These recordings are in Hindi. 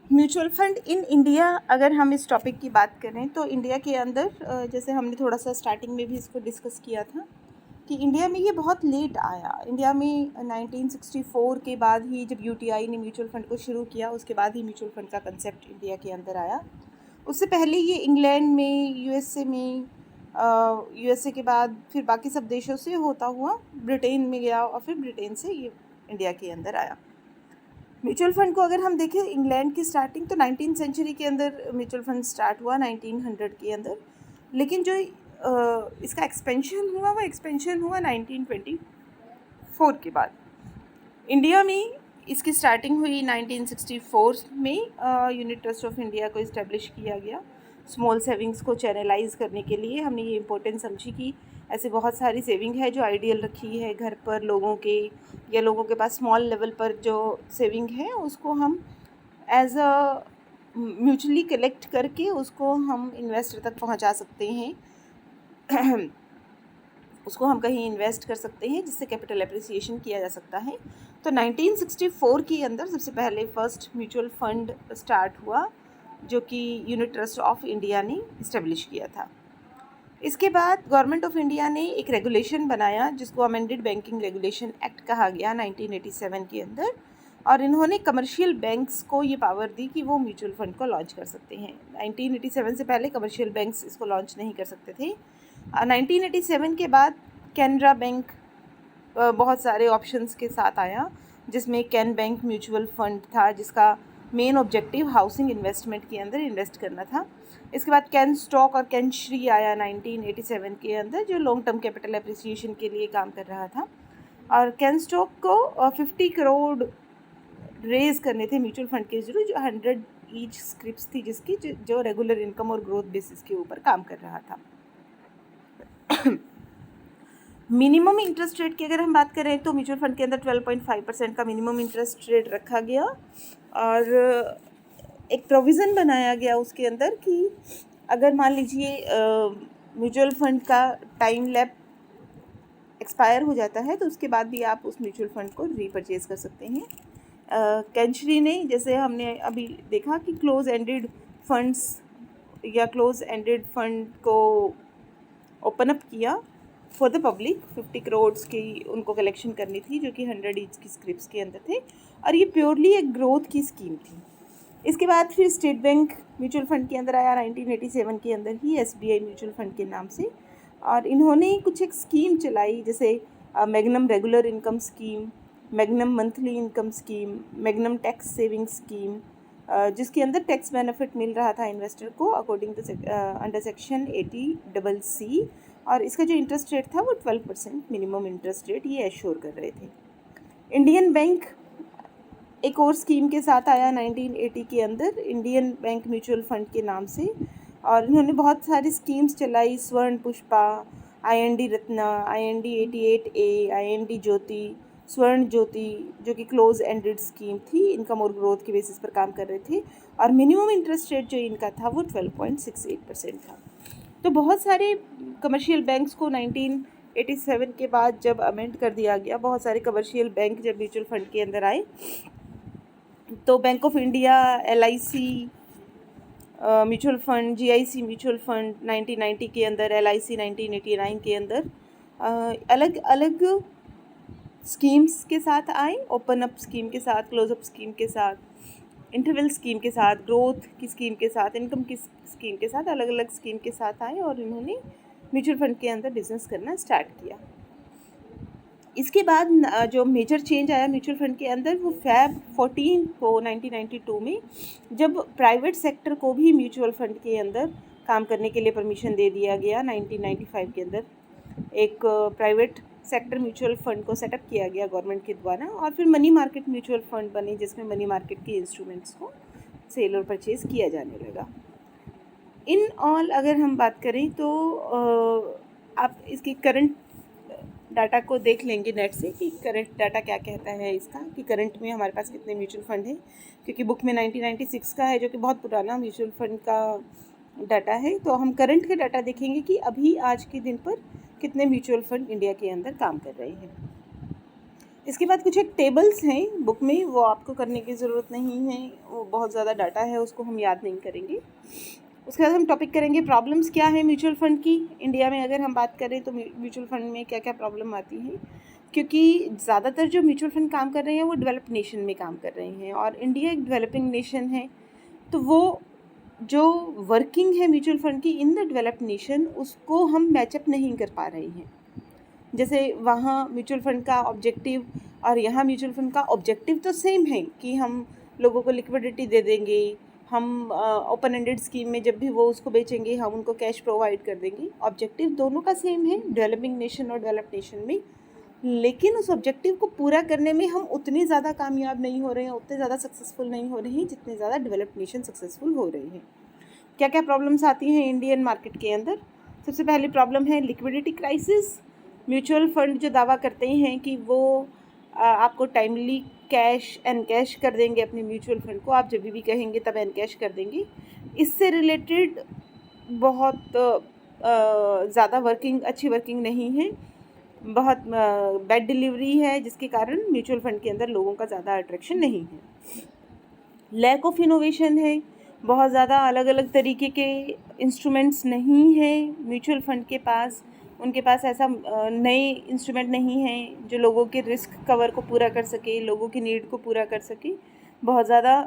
म्यूचुअल फंड इन इंडिया, अगर हम इस टॉपिक की बात करें तो इंडिया के अंदर जैसे हमने थोड़ा सा स्टार्टिंग में भी इसको डिस्कस किया था कि इंडिया में ये बहुत लेट आया। इंडिया में 1964 के बाद ही, जब यूटीआई ने म्यूचुअल फंड को शुरू किया, उसके बाद ही म्यूचुअल फंड का कंसेप्ट इंडिया के अंदर आया। उससे पहले ये इंग्लैंड में, यूएसए में, यूएसए के बाद फिर बाकी सब देशों से होता हुआ ब्रिटेन में गया और फिर ब्रिटेन से ये इंडिया के अंदर आया। म्यूचुअल फंड को अगर हम देखें, इंग्लैंड की स्टार्टिंग तो 19th सेंचुरी के अंदर म्यूचुअल फंड स्टार्ट हुआ 1900 के अंदर, लेकिन जो इसका एक्सपेंशन हुआ वो एक्सपेंशन हुआ 1924 के बाद। इंडिया में इसकी स्टार्टिंग हुई 1964 में। यूनिट ट्रस्ट ऑफ इंडिया को इस्टेब्लिश किया गया स्मॉल सेविंग्स को चैनलाइज करने के लिए। हमने ये इम्पोर्टेंस समझी कि ऐसे बहुत सारी सेविंग है जो आइडियल रखी है घर पर लोगों के, या लोगों के पास स्मॉल लेवल पर जो सेविंग है उसको हम एज अ म्यूचुअली कलेक्ट करके उसको हम इन्वेस्टर तक पहुंचा सकते हैं उसको हम कहीं इन्वेस्ट कर सकते हैं जिससे कैपिटल एप्रिसिएशन किया जा सकता है। तो 1964 के अंदर सबसे पहले फर्स्ट म्यूचुअल फंड स्टार्ट हुआ जो कि यूनिट ट्रस्ट ऑफ इंडिया ने इस्टेब्लिश किया था। इसके बाद गवर्नमेंट ऑफ इंडिया ने एक रेगुलेशन बनाया जिसको अमेंडेड बैंकिंग रेगुलेशन एक्ट कहा गया 1987 के अंदर, और इन्होंने कमर्शियल बैंक्स को ये पावर दी कि वो म्यूचुअल फंड को लॉन्च कर सकते हैं। 1987 से पहले कमर्शियल बैंक्स इसको लॉन्च नहीं कर सकते थे। 1987 के बाद कैनरा बैंक बहुत सारे ऑप्शंस के साथ आया, जिसमें कैन बैंक म्यूचुअल फंड था जिसका मेन ऑब्जेक्टिव हाउसिंग इन्वेस्टमेंट के अंदर इन्वेस्ट करना था। इसके बाद कैन स्टॉक और कैन श्री आया 1987 के अंदर, जो लॉन्ग टर्म कैपिटल एप्रिसिएशन के लिए काम कर रहा था। और कैन स्टॉक को 50 करोड़ रेज करने थे म्यूचुअल फंड के जरूर, जो 100 ईच स्क्रिप्ट्स थी जिसकी जो रेगुलर इनकम और ग्रोथ बेसिस के ऊपर काम कर रहा था। मिनिमम इंटरेस्ट रेट की अगर हम बात करें तो म्यूचुअल फंड के अंदर 12.5% का मिनिमम इंटरेस्ट रेट रखा गया, और एक प्रोविज़न बनाया गया उसके अंदर कि अगर मान लीजिए म्यूचुअल फंड का टाइम लैप एक्सपायर हो जाता है तो उसके बाद भी आप उस म्यूचुअल फंड को रीपरचेज़ कर सकते हैं। कैंचरी ने, जैसे हमने अभी देखा कि क्लोज एंडेड फंड्स या क्लोज एंडेड फंड को ओपन अप किया फॉर द पब्लिक, 50 करोड़ की उनको कलेक्शन करनी थी जो कि 100 ईच की स्क्रिप्ट्स के अंदर थे, और ये प्योरली एक ग्रोथ की स्कीम थी। इसके बाद फिर स्टेट बैंक म्यूचुअल फंड के अंदर आया 1987 के अंदर ही, एसबीआई म्यूचुअल फंड के नाम से, और इन्होंने कुछ एक स्कीम चलाई जैसे magnum regular income scheme, magnum monthly income scheme, magnum tax saving scheme, जिसके अंदर टैक्स बेनिफिट मिल रहा था इन्वेस्टर को according to under section 80CC, और इसका जो इंटरेस्ट रेट था वो 12% मिनिमम इंटरेस्ट रेट ये एश्योर कर रहे थे। इंडियन बैंक एक और स्कीम के साथ आया 1980 के अंदर, इंडियन बैंक म्यूचुअल फंड के नाम से, और इन्होंने बहुत सारी स्कीम्स चलाई, स्वर्ण Pushpa, IND Ratna, IND 88A, IND ज्योति, स्वर्ण ज्योति, जो कि क्लोज एंडेड स्कीम थी, इनकम और ग्रोथ के बेसिस पर काम कर रहे थे, और मिनिमम इंटरेस्ट रेट जो इनका था वो 12.68% था। तो बहुत सारे कमर्शियल बैंक्स को 1987 के बाद जब अमेंड कर दिया गया, बहुत सारे कमर्शियल बैंक जब म्यूचुअल फंड के अंदर आए, तो bank of India, LIC mutual fund, GIC mutual fund 1990 के अंदर, LIC 1989 के अंदर अलग अलग स्कीम्स के साथ आए, ओपन अप स्कीम के साथ, क्लोज अप स्कीम के साथ, इंटरवल स्कीम के साथ, ग्रोथ की स्कीम के साथ, इनकम की स्कीम के साथ, अलग अलग स्कीम के साथ आए और इन्होंने म्यूचुअल फंड के अंदर बिजनेस करना स्टार्ट किया। इसके बाद जो मेजर चेंज आया म्यूचुअल फंड के अंदर वो Feb 14 को 1992 में, जब प्राइवेट सेक्टर को भी म्यूचुअल फंड के अंदर काम करने के लिए परमिशन दे दिया गया। 1995 के अंदर एक प्राइवेट सेक्टर म्यूचुअल फंड को सेटअप किया गया गवर्नमेंट के द्वारा, और फिर मनी मार्केट म्यूचुअल फंड बने जिसमें मनी मार्केट के इंस्ट्रूमेंट्स को सेल और परचेज़ किया जाने लगा। इन ऑल अगर हम बात करें तो आप इसकी करंट डाटा को देख लेंगे नेट से कि करंट डाटा क्या कहता है इसका, कि करंट में हमारे पास कितने म्यूचुअल फंड हैं, क्योंकि बुक में 1996 का है जो कि बहुत पुराना म्यूचुअल फंड का डाटा है। तो हम करंट के डाटा देखेंगे कि अभी आज के दिन पर कितने म्यूचुअल फंड इंडिया के अंदर काम कर रहे हैं। इसके बाद कुछ एक टेबल्स हैं बुक में, वो आपको करने की ज़रूरत नहीं है, वो बहुत ज़्यादा डाटा है, उसको हम याद नहीं करेंगे। उसके बाद हम टॉपिक करेंगे प्रॉब्लम्स क्या है म्यूचुअल फ़ंड की। इंडिया में अगर हम बात करें तो म्यूचुअल फ़ंड में क्या क्या प्रॉब्लम आती है, क्योंकि ज़्यादातर जो म्यूचुअल फ़ंड काम कर रहे हैं वो डेवलप्ड नेशन में काम कर रहे हैं और इंडिया एक डेवलपिंग नेशन है, तो वो जो वर्किंग है म्यूचुअल फ़ंड की इन द डेवलप्ड नेशन उसको हम मैचअप नहीं कर पा रहे हैं। जैसे वहाँ म्यूचुअल फ़ंड का ऑब्जेक्टिव और यहाँ म्यूचुअल फ़ंड का ऑब्जेक्टिव तो सेम है कि हम लोगों को लिक्विडिटी दे देंगे, हम ओपन एंडेड स्कीम में जब भी वो उसको बेचेंगे हम उनको कैश प्रोवाइड कर देंगे। ऑब्जेक्टिव दोनों का सेम है डेवलपिंग नेशन और डेवलप्ड नेशन में, लेकिन उस ऑब्जेक्टिव को पूरा करने में हम उतने ज़्यादा कामयाब नहीं हो रहे हैं, उतने ज़्यादा सक्सेसफुल नहीं हो रहे हैं जितने ज़्यादा डेवलप्ड नेशन सक्सेसफुल हो रहे हैं। क्या क्या प्रॉब्लम्स आती हैं इंडियन मार्केट के अंदर? सबसे पहली प्रॉब्लम है लिक्विडिटी क्राइसिस। म्यूचुअल फंड जो दावा करते हैं कि वो आपको टाइमली कैश एनकैश कर देंगे अपने म्यूचुअल फंड को, आप जब भी कहेंगे तब एनकैश कर देंगे, इससे रिलेटेड बहुत ज़्यादा अच्छी वर्किंग नहीं है, बहुत बैड डिलीवरी है, जिसके कारण म्यूचुअल फंड के अंदर लोगों का ज़्यादा अट्रैक्शन नहीं है। लैक ऑफ इनोवेशन है, बहुत ज़्यादा अलग अलग तरीके के इंस्ट्रूमेंट्स नहीं हैं म्यूचुअल फंड के पास, उनके पास ऐसा नए इंस्ट्रूमेंट नहीं हैं जो लोगों के रिस्क कवर को पूरा कर सके, लोगों की नीड को पूरा कर सके। बहुत ज़्यादा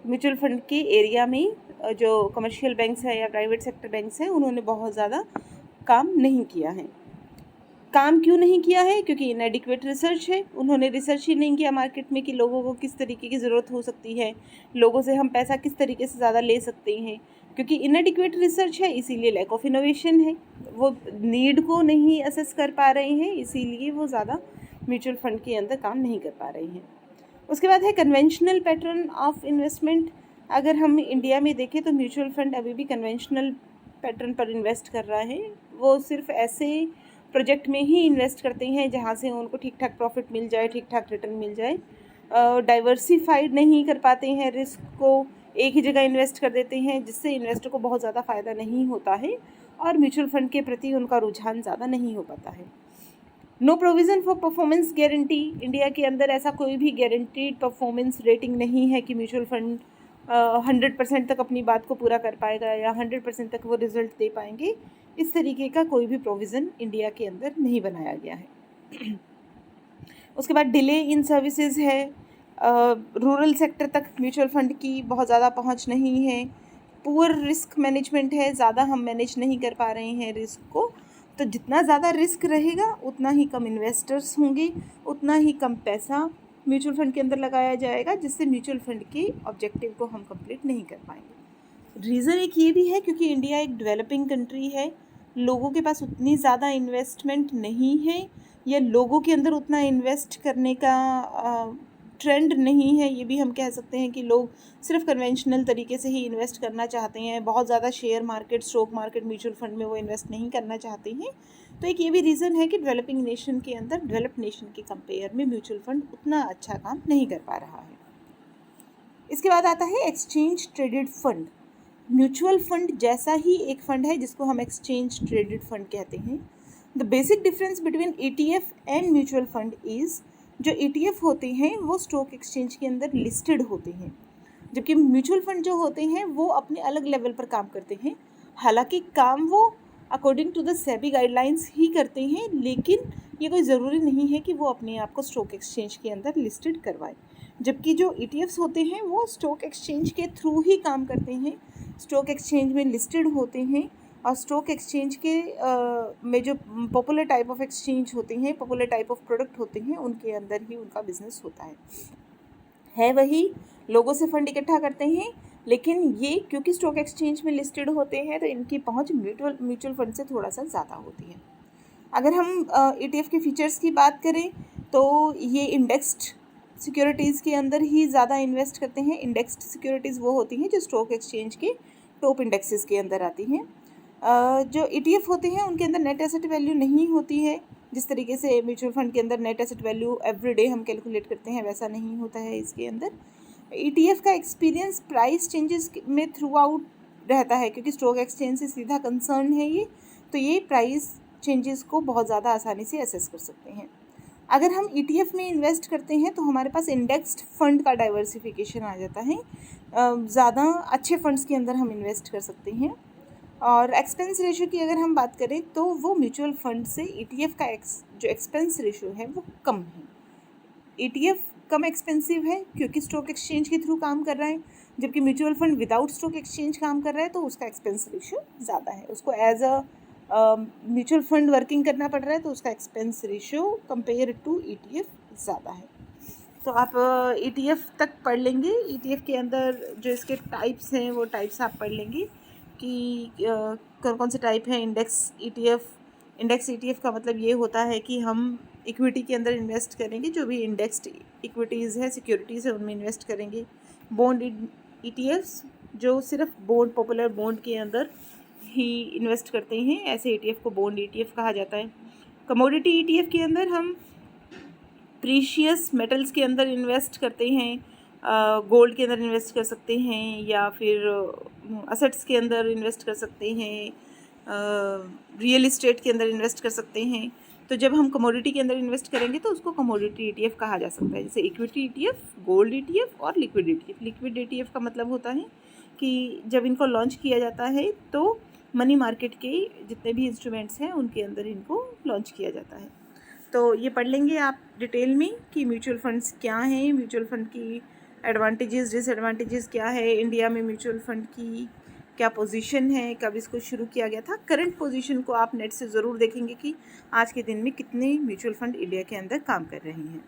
म्यूचुअल फंड के एरिया में जो कमर्शियल बैंक्स हैं या प्राइवेट सेक्टर बैंक्स हैं उन्होंने बहुत ज़्यादा काम नहीं किया है। काम क्यों नहीं किया है? क्योंकि इनएडिक्वेट रिसर्च है, उन्होंने रिसर्च ही नहीं किया मार्केट में कि लोगों को किस तरीके की ज़रूरत हो सकती है, लोगों से हम पैसा किस तरीके से ज़्यादा ले सकते हैं। क्योंकि इनएडिक्वेट रिसर्च है इसीलिए लैक ऑफ इनोवेशन है, वो नीड को नहीं असेस कर पा रहे हैं, इसीलिए वो ज़्यादा म्यूचुअल फंड के अंदर काम नहीं कर पा रहे हैं। उसके बाद है कन्वेंशनल पैटर्न ऑफ इन्वेस्टमेंट। अगर हम इंडिया में देखें तो म्यूचुअल फंड अभी भी कन्वेंशनल पैटर्न पर इन्वेस्ट कर रहा है, वो सिर्फ ऐसे प्रोजेक्ट में ही इन्वेस्ट करते हैं जहाँ से उनको ठीक ठाक प्रॉफिट मिल जाए, ठीक ठाक रिटर्न मिल जाए। डाइवर्सिफाइड नहीं कर पाते हैं, रिस्क को एक ही जगह इन्वेस्ट कर देते हैं जिससे इन्वेस्टर को बहुत ज़्यादा फ़ायदा नहीं होता है और म्यूचुअल फंड के प्रति उनका रुझान ज़्यादा नहीं हो पाता है। No provision for performance guarantee. India के अंदर ऐसा कोई भी गारंटीड परफॉर्मेंस रेटिंग नहीं है कि म्यूचुअल फंड 100% तक अपनी बात को पूरा कर पाएगा या 100% तक वो रिजल्ट दे पाएंगे। इस तरीके का कोई भी प्रोविज़न इंडिया के अंदर नहीं बनाया गया है। उसके बाद डिले इन सर्विसेज है, रूरल सेक्टर तक म्यूचुअल फंड की बहुत ज़्यादा पहुंच नहीं है, पुअर रिस्क मैनेजमेंट है, ज़्यादा हम मैनेज नहीं कर पा रहे हैं रिस्क को, तो जितना ज़्यादा रिस्क रहेगा उतना ही कम इन्वेस्टर्स होंगे, उतना ही कम पैसा म्यूचुअल फंड के अंदर लगाया जाएगा, जिससे म्यूचुअल फंड के ऑब्जेक्टिव को हम कंप्लीट नहीं कर पाएंगे। रीज़न एक ये भी है क्योंकि इंडिया एक डेवलपिंग कंट्री है, लोगों के पास उतनी ज़्यादा इन्वेस्टमेंट नहीं है या लोगों के अंदर उतना इन्वेस्ट करने का ट्रेंड नहीं है। ये भी हम कह सकते हैं कि लोग सिर्फ कन्वेंशनल तरीके से ही इन्वेस्ट करना चाहते हैं, बहुत ज़्यादा share market, stock market, mutual fund में वो इन्वेस्ट नहीं करना चाहते हैं। तो एक ये भी रीज़न है कि डेवलपिंग नेशन के अंदर डेवलप्ड नेशन के कंपेयर में म्यूचुअल फंड उतना अच्छा काम नहीं कर पा रहा है। इसके बाद आता है exchange traded fund. Mutual fund जैसा ही एक फंड है जिसको हम एक्सचेंज ट्रेडेड फंड कहते हैं। The basic difference between ETF and mutual fund is, जो ETF होते हैं वो स्टॉक एक्सचेंज के अंदर लिस्टेड होते हैं, जबकि म्यूचुअल फंड जो होते हैं वो अपने अलग लेवल पर काम करते हैं। हालांकि काम वो according to the SEBI guidelines ही करते हैं, लेकिन ये कोई ज़रूरी नहीं है कि वो अपने आप को स्टॉक एक्सचेंज के अंदर लिस्टेड करवाए। जबकि जो ETFs होते हैं वो स्टॉक एक्सचेंज के थ्रू ही काम करते हैं, स्टॉक एक्सचेंज में लिस्टेड होते हैं और स्टॉक एक्सचेंज के में जो पॉपुलर टाइप ऑफ एक्सचेंज होते हैं, पॉपुलर टाइप ऑफ प्रोडक्ट होते हैं, उनके अंदर ही उनका बिजनेस होता है वही लोगों से फंड इकट्ठा करते हैं, लेकिन ये क्योंकि स्टॉक एक्सचेंज में लिस्टेड होते हैं तो इनकी पहुंच म्यूचुअल फंड से थोड़ा सा ज़्यादा होती है। अगर हम ETF के फीचर्स की बात करें तो ये इंडेक्स्ड सिक्योरिटीज़ के अंदर ही ज़्यादा इन्वेस्ट करते हैं। इंडेक्स्ड सिक्योरिटीज़ वो होती हैं जो स्टॉक एक्सचेंज के टॉप इंडेक्सेस के अंदर आती हैं। जो ETF होते हैं उनके अंदर नेट एसेट वैल्यू नहीं होती है, जिस तरीके से म्यूचुअल फंड के अंदर नेट एसेट वैल्यू एवरीडे हम कैलकुलेट करते हैं वैसा नहीं होता है इसके अंदर। ETF का एक्सपीरियंस प्राइस चेंजेस में थ्रू आउट रहता है, क्योंकि स्टॉक एक्सचेंज से सीधा कंसर्न है ये, तो ये प्राइस चेंजेस को बहुत ज़्यादा आसानी से असेस कर सकते हैं। अगर हम ETF में इन्वेस्ट करते हैं तो हमारे पास इंडेक्स्ड फंड का डाइवर्सिफिकेशन आ जाता है, ज़्यादा अच्छे फंड्स के अंदर हम इन्वेस्ट कर सकते हैं। और एक्सपेंस रेशो की अगर हम बात करें तो वो म्यूचुअल फंड से ETF का जो एक्सपेंस रेशो है वो कम है। ETF कम एक्सपेंसिव है क्योंकि स्टॉक एक्सचेंज के थ्रू काम कर रहा है, जबकि mutual fund without stock exchange काम कर रहा है तो उसका एक्सपेंस रेशो ज़्यादा है, उसको as a mutual fund working करना पड़ रहा है तो उसका expense ratio compare to ETF ज़्यादा है। तो आप ETF तक पढ़ लेंगे, ETF के अंदर जो इसके टाइप्स हैं वो टाइप्स आप पढ़ लेंगे कि कौन कौन से टाइप हैं। इंडेक्स ETF का मतलब ये होता है कि हम इक्विटी के अंदर इन्वेस्ट करेंगे, जो भी इंडेक्स्ड इक्विटीज़ है, सिक्योरिटीज़ है, उनमें इन्वेस्ट करेंगे। बॉन्ड ETFs जो सिर्फ बॉन्ड, पॉपुलर बॉन्ड के अंदर ही इन्वेस्ट करते हैं, ऐसे ETF को बॉन्ड ETF कहा जाता है। कमोडिटी ETF के अंदर हम प्रीशियस मेटल्स के अंदर इन्वेस्ट करते हैं, गोल्ड के अंदर इन्वेस्ट कर सकते हैं या फिर असेट्स के अंदर इन्वेस्ट कर सकते हैं, रियल इस्टेट के अंदर इन्वेस्ट कर सकते हैं। तो जब हम कमोडिटी के अंदर इन्वेस्ट करेंगे तो उसको कमोडिटी ETF कहा जा सकता है, जैसे इक्विटी ETF, गोल्ड ETF और लिक्विड ETF। लिक्विड ETF का मतलब होता है कि जब इनको लॉन्च किया जाता है तो मनी मार्केट के जितने भी इंस्ट्रूमेंट्स हैं उनके अंदर इनको लॉन्च किया जाता है। तो ये पढ़ लेंगे आप डिटेल में कि म्यूचुअल फंड्स क्या हैं, म्यूचुअल फंड की एडवांटेजेस डिसएडवांटेजेस क्या है, इंडिया में म्यूचुअल फंड की क्या पोजीशन है, कब इसको शुरू किया गया था। करंट पोजीशन को आप नेट से ज़रूर देखेंगे कि आज के दिन में कितने म्यूचुअल फंड इंडिया के अंदर काम कर रहे हैं।